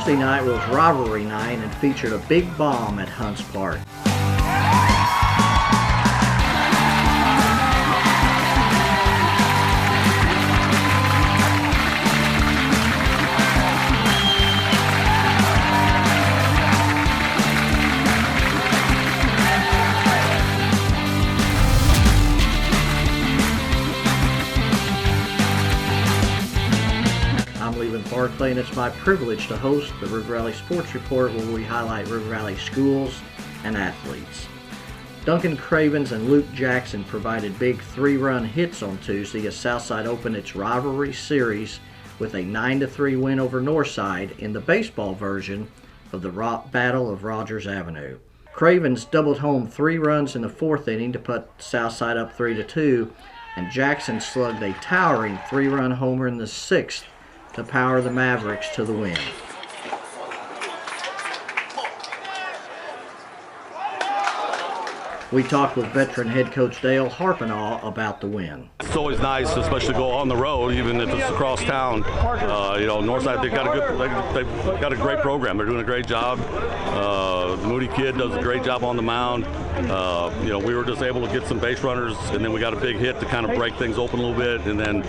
Tuesday night was rivalry night and featured a big bomb at Hunts Park. I'm Leland Barclay, and it's my privilege to host the River Valley Sports Report, where we highlight River Valley schools and athletes. Duncan Cravens and Luke Jackson provided big 3-run hits on Tuesday as Southside opened its rivalry series with a 9-3 win over Northside in the baseball version of the Battle of Rogers Avenue. Cravens doubled home 3 runs in the 4th inning to put Southside up 3-2, and Jackson slugged a towering 3-run homer in the 6th to power the Mavericks to the win. We talked with veteran head coach Dale Harpinaugh about the win. It's always nice, especially to go on the road, even if it's across town. Northside, they've got a great program. They're doing a great job. Moody kid does a great job on the mound. We were just able to get some base runners, and then we got a big hit to kind of break things open a little bit. And then,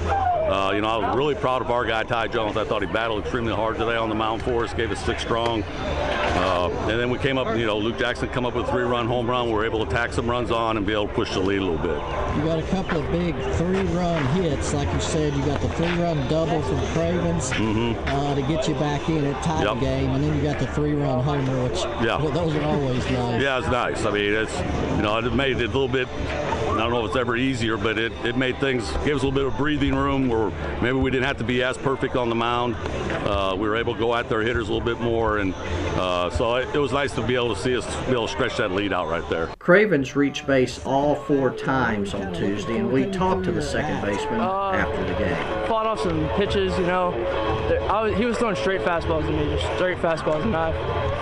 I was really proud of our guy, Ty Jones. I thought he battled extremely hard today on the mound for us, gave us 6 strong. And then we came up, Luke Jackson come up with a 3-run home run. We were able to tack some runs on and be able to push the lead a little bit. You got a couple of big 3-run hits, like you said. You got the 3-run double from Cravens to get you back in at tie the game, and then you got the 3-run homer, which those are always nice. Yeah, it's nice. I mean, it's it made it a little bit. I don't know if it's ever easier, but it made things, gave us a little bit of breathing room where maybe we didn't have to be as perfect on the mound. We were able to go at their hitters a little bit more, and so it was nice to be able to see us be able to stretch that lead out right there. Cravens reached base all 4 times on Tuesday, and we talked to the second baseman after the game. Fought off some pitches, he was throwing straight fastballs to me, just straight fastballs, and I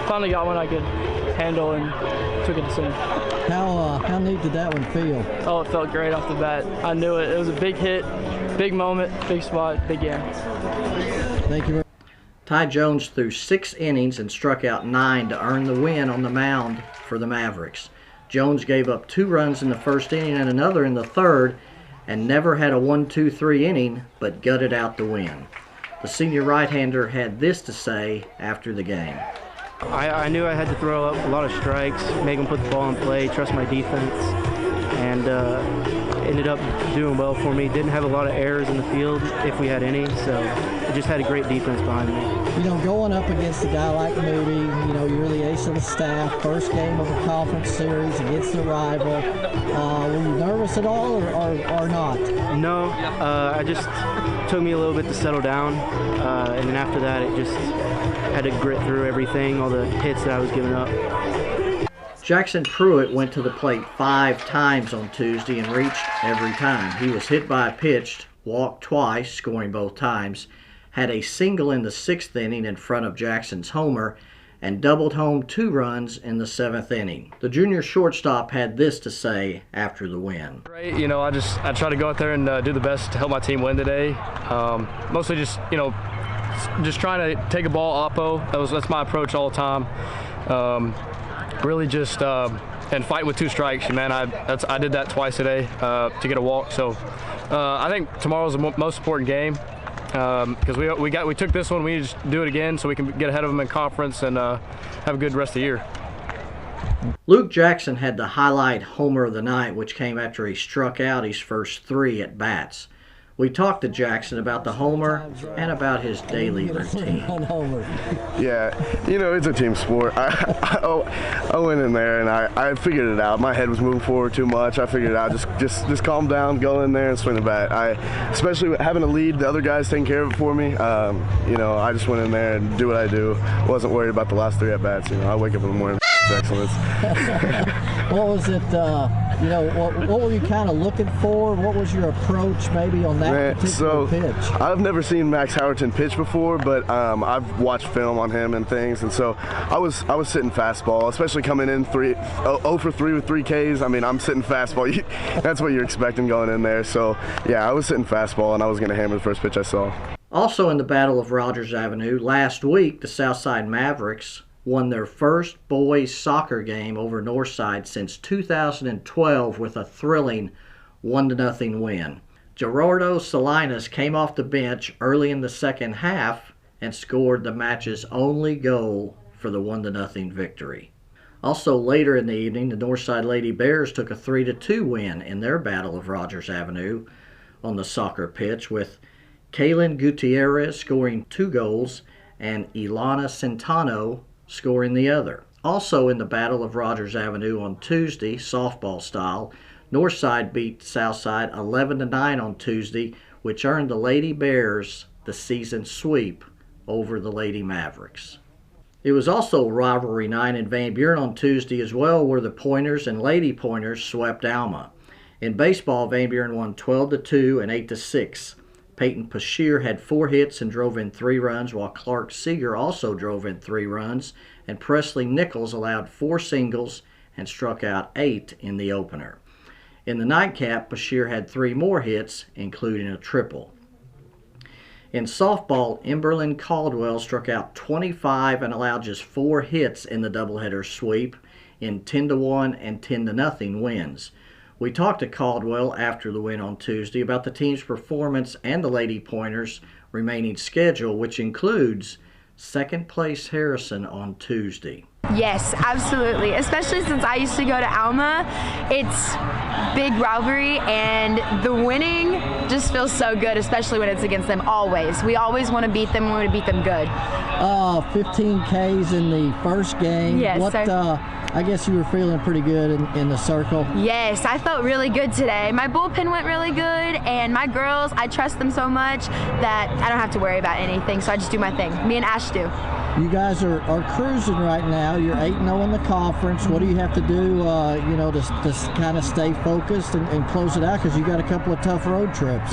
finally got one I could handle and took it to center. How neat did that one feel? Oh, it felt great off the bat. I knew it. It was a big hit, big moment, big spot, big game. Thank you. Ty Jones threw 6 innings and struck out 9 to earn the win on the mound for the Mavericks. Jones gave up 2 runs in the 1st inning and another in the 3rd, and never had a 1-2-3 inning, but gutted out the win. The senior right-hander had this to say after the game. I knew I had to throw up a lot of strikes, make them put the ball in play, trust my defense, and ended up doing well for me. Didn't have a lot of errors in the field, if we had any, so I just had a great defense behind me. Going up against a guy like Moody, you're the ace of the staff, first game of a conference series against a rival. Were you nervous at all or not? No, I just took me a little bit to settle down, and then after that it just had to grit through everything, all the hits that I was giving up. Jackson Pruitt went to the plate 5 times on Tuesday and reached every time. He was hit by a pitch, walked twice, scoring both times, had a single in the 6th inning in front of Jackson's homer, and doubled home 2 runs in the 7th inning. The junior shortstop had this to say after the win. Great, I try to go out there and do the best to help my team win today. Mostly just trying to take a ball oppo. That's my approach all the time. Really just and fight with 2 strikes, man. I did that twice today to get a walk. So I think tomorrow's the most important game because we took this one. We need to do it again so we can get ahead of them in conference and have a good rest of the year. Luke Jackson had the highlight homer of the night, which came after he struck out his first 3 at bats. We talked to Jackson about the homer and about his daily routine. Yeah, it's a team sport. I went in there and I figured it out. My head was moving forward too much. I figured it out. Just calm down, go in there and swing the bat. Especially having a lead, the other guys taking care of it for me. I just went in there and do what I do. Wasn't worried about the last 3 at bats. I wake up in the morning. Excellence. What was it? What were you kind of looking for? What was your approach maybe on that particular pitch? I've never seen Max Howerton pitch before, but I've watched film on him and things, and so I was sitting fastball, especially coming in 0 for 3 with 3 Ks. I mean, I'm sitting fastball. That's what you're expecting going in there. So yeah, I was sitting fastball, and I was going to hammer the first pitch I saw. Also in the Battle of Rogers Avenue, last week the Southside Mavericks won their first boys soccer game over Northside since 2012 with a thrilling 1-0 win. Gerardo Salinas came off the bench early in the second half and scored the match's only goal for the 1-0 victory. Also later in the evening, the Northside Lady Bears took a 3-2 win in their Battle of Rogers Avenue on the soccer pitch, with Kaylin Gutierrez scoring 2 goals and Ilana Centano scoring the other. Also in the Battle of Rogers Avenue on Tuesday, softball style, Northside beat Southside 11-9 on Tuesday, which earned the Lady Bears the season sweep over the Lady Mavericks. It was also rivalry night in Van Buren on Tuesday as well, where the Pointers and Lady Pointers swept Alma. In baseball, Van Buren won 12-2 and 8-6. Peyton Pashear had 4 hits and drove in 3 runs, while Clark Seeger also drove in 3 runs, and Presley Nichols allowed 4 singles and struck out 8 in the opener. In the nightcap, Pashear had 3 more hits, including a triple. In softball, Emberlyn Caldwell struck out 25 and allowed just 4 hits in the doubleheader sweep in 10-1 and 10-0 wins. We talked to Caldwell after the win on Tuesday about the team's performance and the Lady Pointers' remaining schedule, which includes second place Harrison on Tuesday. Yes, absolutely. Especially since I used to go to Alma. It's big rivalry, and the winning just feels so good, especially when it's against them always. We always want to beat them. We want to beat them good. 15 Ks in the first game. Yes, I guess you were feeling pretty good in the circle. Yes, I felt really good today. My bullpen went really good, and my girls, I trust them so much that I don't have to worry about anything, so I just do my thing. Me and Ash do. You guys are cruising right now. You're 8-0 in the conference. What do you have to do, to kind of stay focused and close it out, because you got a couple of tough road trips?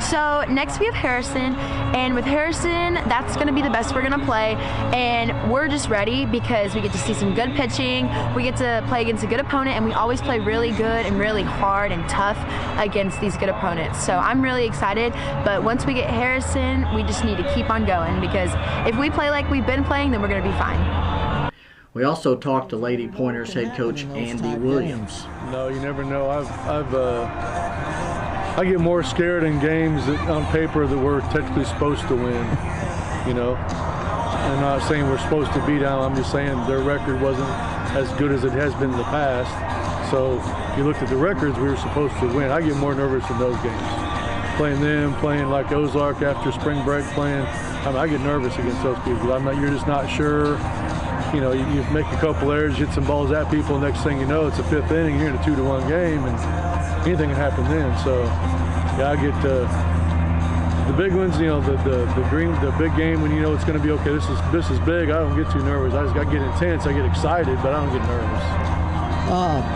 So next we have Harrison, and with Harrison, that's going to be the best we're going to play, and we're just ready because we get to see some good pitching. We get to play against a good opponent, and we always play really good and really hard and tough against these good opponents. So I'm really excited, but once we get Harrison, we just need to keep on going, because if we play like we've been playing, then we're going to be fine. We also talked to Lady Pointers head coach Andy Williams. No, you never know. I get more scared in games on paper that we're technically supposed to win. I'm not saying we're supposed to beat them. I'm just saying their record wasn't as good as it has been in the past. So if you looked at the records, we were supposed to win. I get more nervous in those games. Playing like Ozark after spring break, I get nervous against those people. You're just not sure. You make a couple errors, hit some balls at people, next thing you know, it's the 5th inning, you're in a 2-1 game, and anything can happen then. So, yeah, I get the big ones, the big game when you know it's going to be okay. This is big. I don't get too nervous. I get intense. I get excited, but I don't get nervous.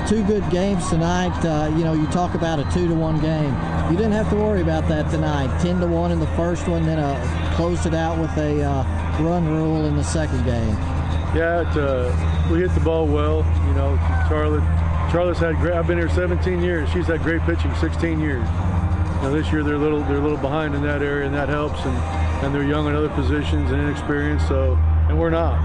2 good games tonight. You talk about a 2-1 game. You didn't have to worry about that tonight. 10-1 in the first one, then closed it out with a run rule in the second game. Yeah, we hit the ball well. Charlotte's had great. I've been here 17 years. She's had great pitching 16 years. This year they're a little behind in that area, and that helps. And they're young in other positions and inexperienced. And we're not.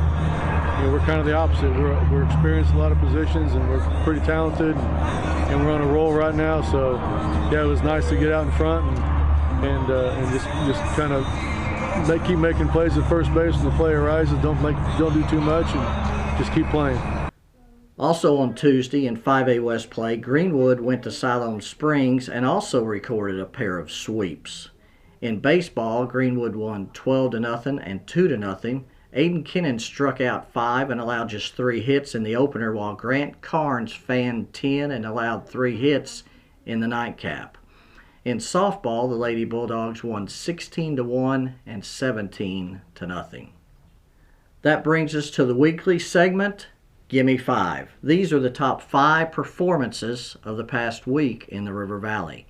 We're kind of the opposite. We're experienced in a lot of positions, and we're pretty talented, and we're on a roll right now. So, yeah, it was nice to get out in front and just kind of keep making plays at first base when the play arises. Don't do too much, and just keep playing. Also on Tuesday in 5A West play, Greenwood went to Siloam Springs and also recorded a pair of sweeps. In baseball, Greenwood won 12-0 and 2-0. Aiden Kennan struck out 5 and allowed just 3 hits in the opener, while Grant Carnes fanned 10 and allowed 3 hits in the nightcap. In softball, the Lady Bulldogs won 16-1 and 17-0. That brings us to the weekly segment, Gimme 5. These are the top 5 performances of the past week in the River Valley.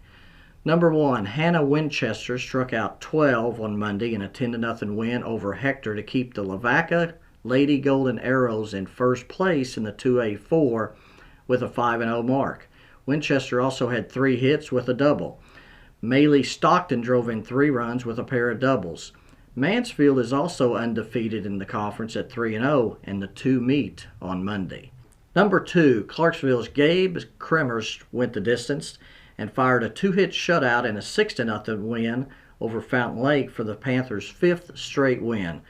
Number 1, Hannah Winchester struck out 12 on Monday in a 10-0 win over Hector to keep the Lavaca Lady Golden Arrows in first place in the 2A4 with a 5-0 mark. Winchester also had 3 hits with a double. Maley Stockton drove in 3 runs with a pair of doubles. Mansfield is also undefeated in the conference at 3-0, and the 2 meet on Monday. Number 2, Clarksville's Gabe Kremers went the distance and fired a 2-hit shutout in a 6-0 win over Fountain Lake for the Panthers' 5th straight win.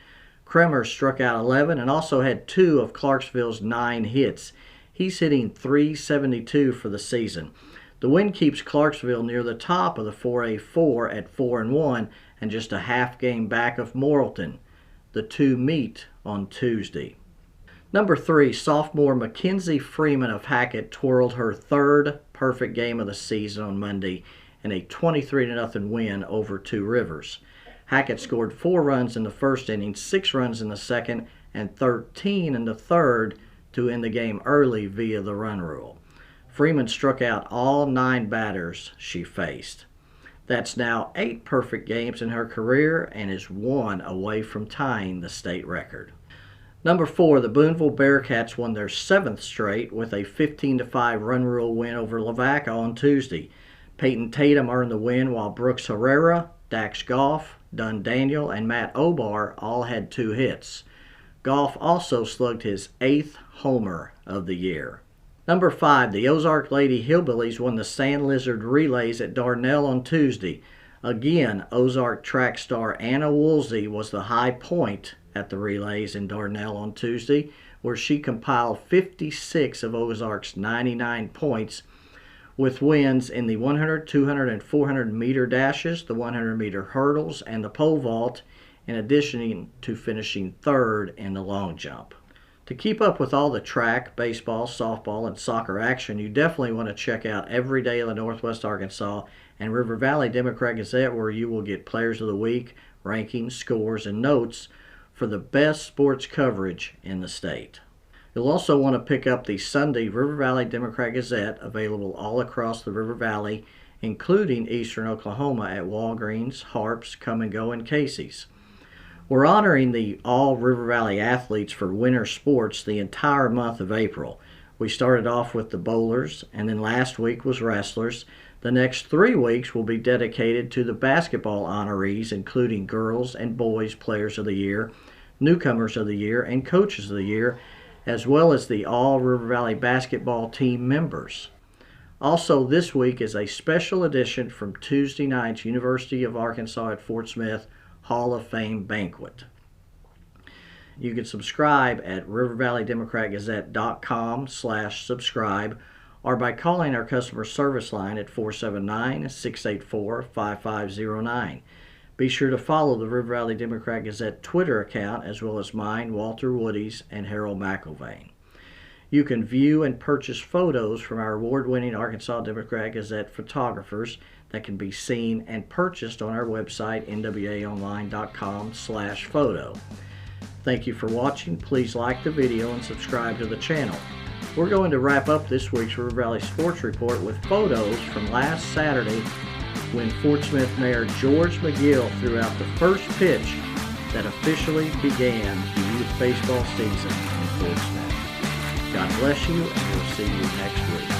Kremers struck out 11 and also had 2 of Clarksville's 9 hits. He's hitting .372 for the season. The win keeps Clarksville near the top of the 4A4 at 4-1 and just a half game back of Morrilton. The 2 meet on Tuesday. Number 3, sophomore Mackenzie Freeman of Hackett twirled her 3rd perfect game of the season on Monday in a 23-0 win over Two Rivers. Hackett scored 4 runs in the first inning, 6 runs in the second, and 13 in the third to end the game early via the run rule. Freeman struck out all 9 batters she faced. That's now 8 perfect games in her career and is 1 away from tying the state record. Number 4, the Boonville Bearcats won their 7th straight with a 15-5 run rule win over Lavaca on Tuesday. Peyton Tatum earned the win while Brooks Herrera, Dax Goff, Dunn Daniel, and Matt Obar all had 2 hits. Goff also slugged his 8th homer of the year. Number 5, the Ozark Lady Hillbillies won the Sand Lizard Relays at Darnell on Tuesday. Again, Ozark track star Anna Woolsey was the high point at the relays in Darnell on Tuesday, where she compiled 56 of Ozark's 99 points with wins in the 100, 200, and 400 meter dashes, the 100 meter hurdles, and the pole vault, in addition to finishing 3rd in the long jump. To keep up with all the track, baseball, softball, and soccer action, you definitely want to check out Every Day of the Northwest Arkansas and River Valley Democrat-Gazette, where you will get Players of the Week, rankings, scores, and notes for the best sports coverage in the state. You'll also want to pick up the Sunday River Valley Democrat-Gazette, available all across the River Valley, including eastern Oklahoma at Walgreens, Harps, Come and Go, and Casey's. We're honoring the all River Valley athletes for winter sports the entire month of April. We started off with the bowlers, and then last week was wrestlers. The next 3 weeks will be dedicated to the basketball honorees, including girls and boys players of the year, newcomers of the year, and coaches of the year, as well as the all River Valley basketball team members. Also this week is a special edition from Tuesday night's University of Arkansas at Fort Smith Hall of Fame banquet. You can subscribe at rivervalleydemocratgazette.com/subscribe or by calling our customer service line at 479-684-5509. Be sure to follow the River Valley Democrat-Gazette Twitter account, as well as mine, Walter Woody's, and Harold McIlvain. You can view and purchase photos from our award-winning Arkansas Democrat-Gazette photographers that can be seen and purchased on our website, nwaonline.com/photo. Thank you for watching. Please like the video and subscribe to the channel. We're going to wrap up this week's River Valley Sports Report with photos from last Saturday when Fort Smith Mayor George McGill threw out the first pitch that officially began the youth baseball season in Fort Smith. God bless you, and we'll see you next week.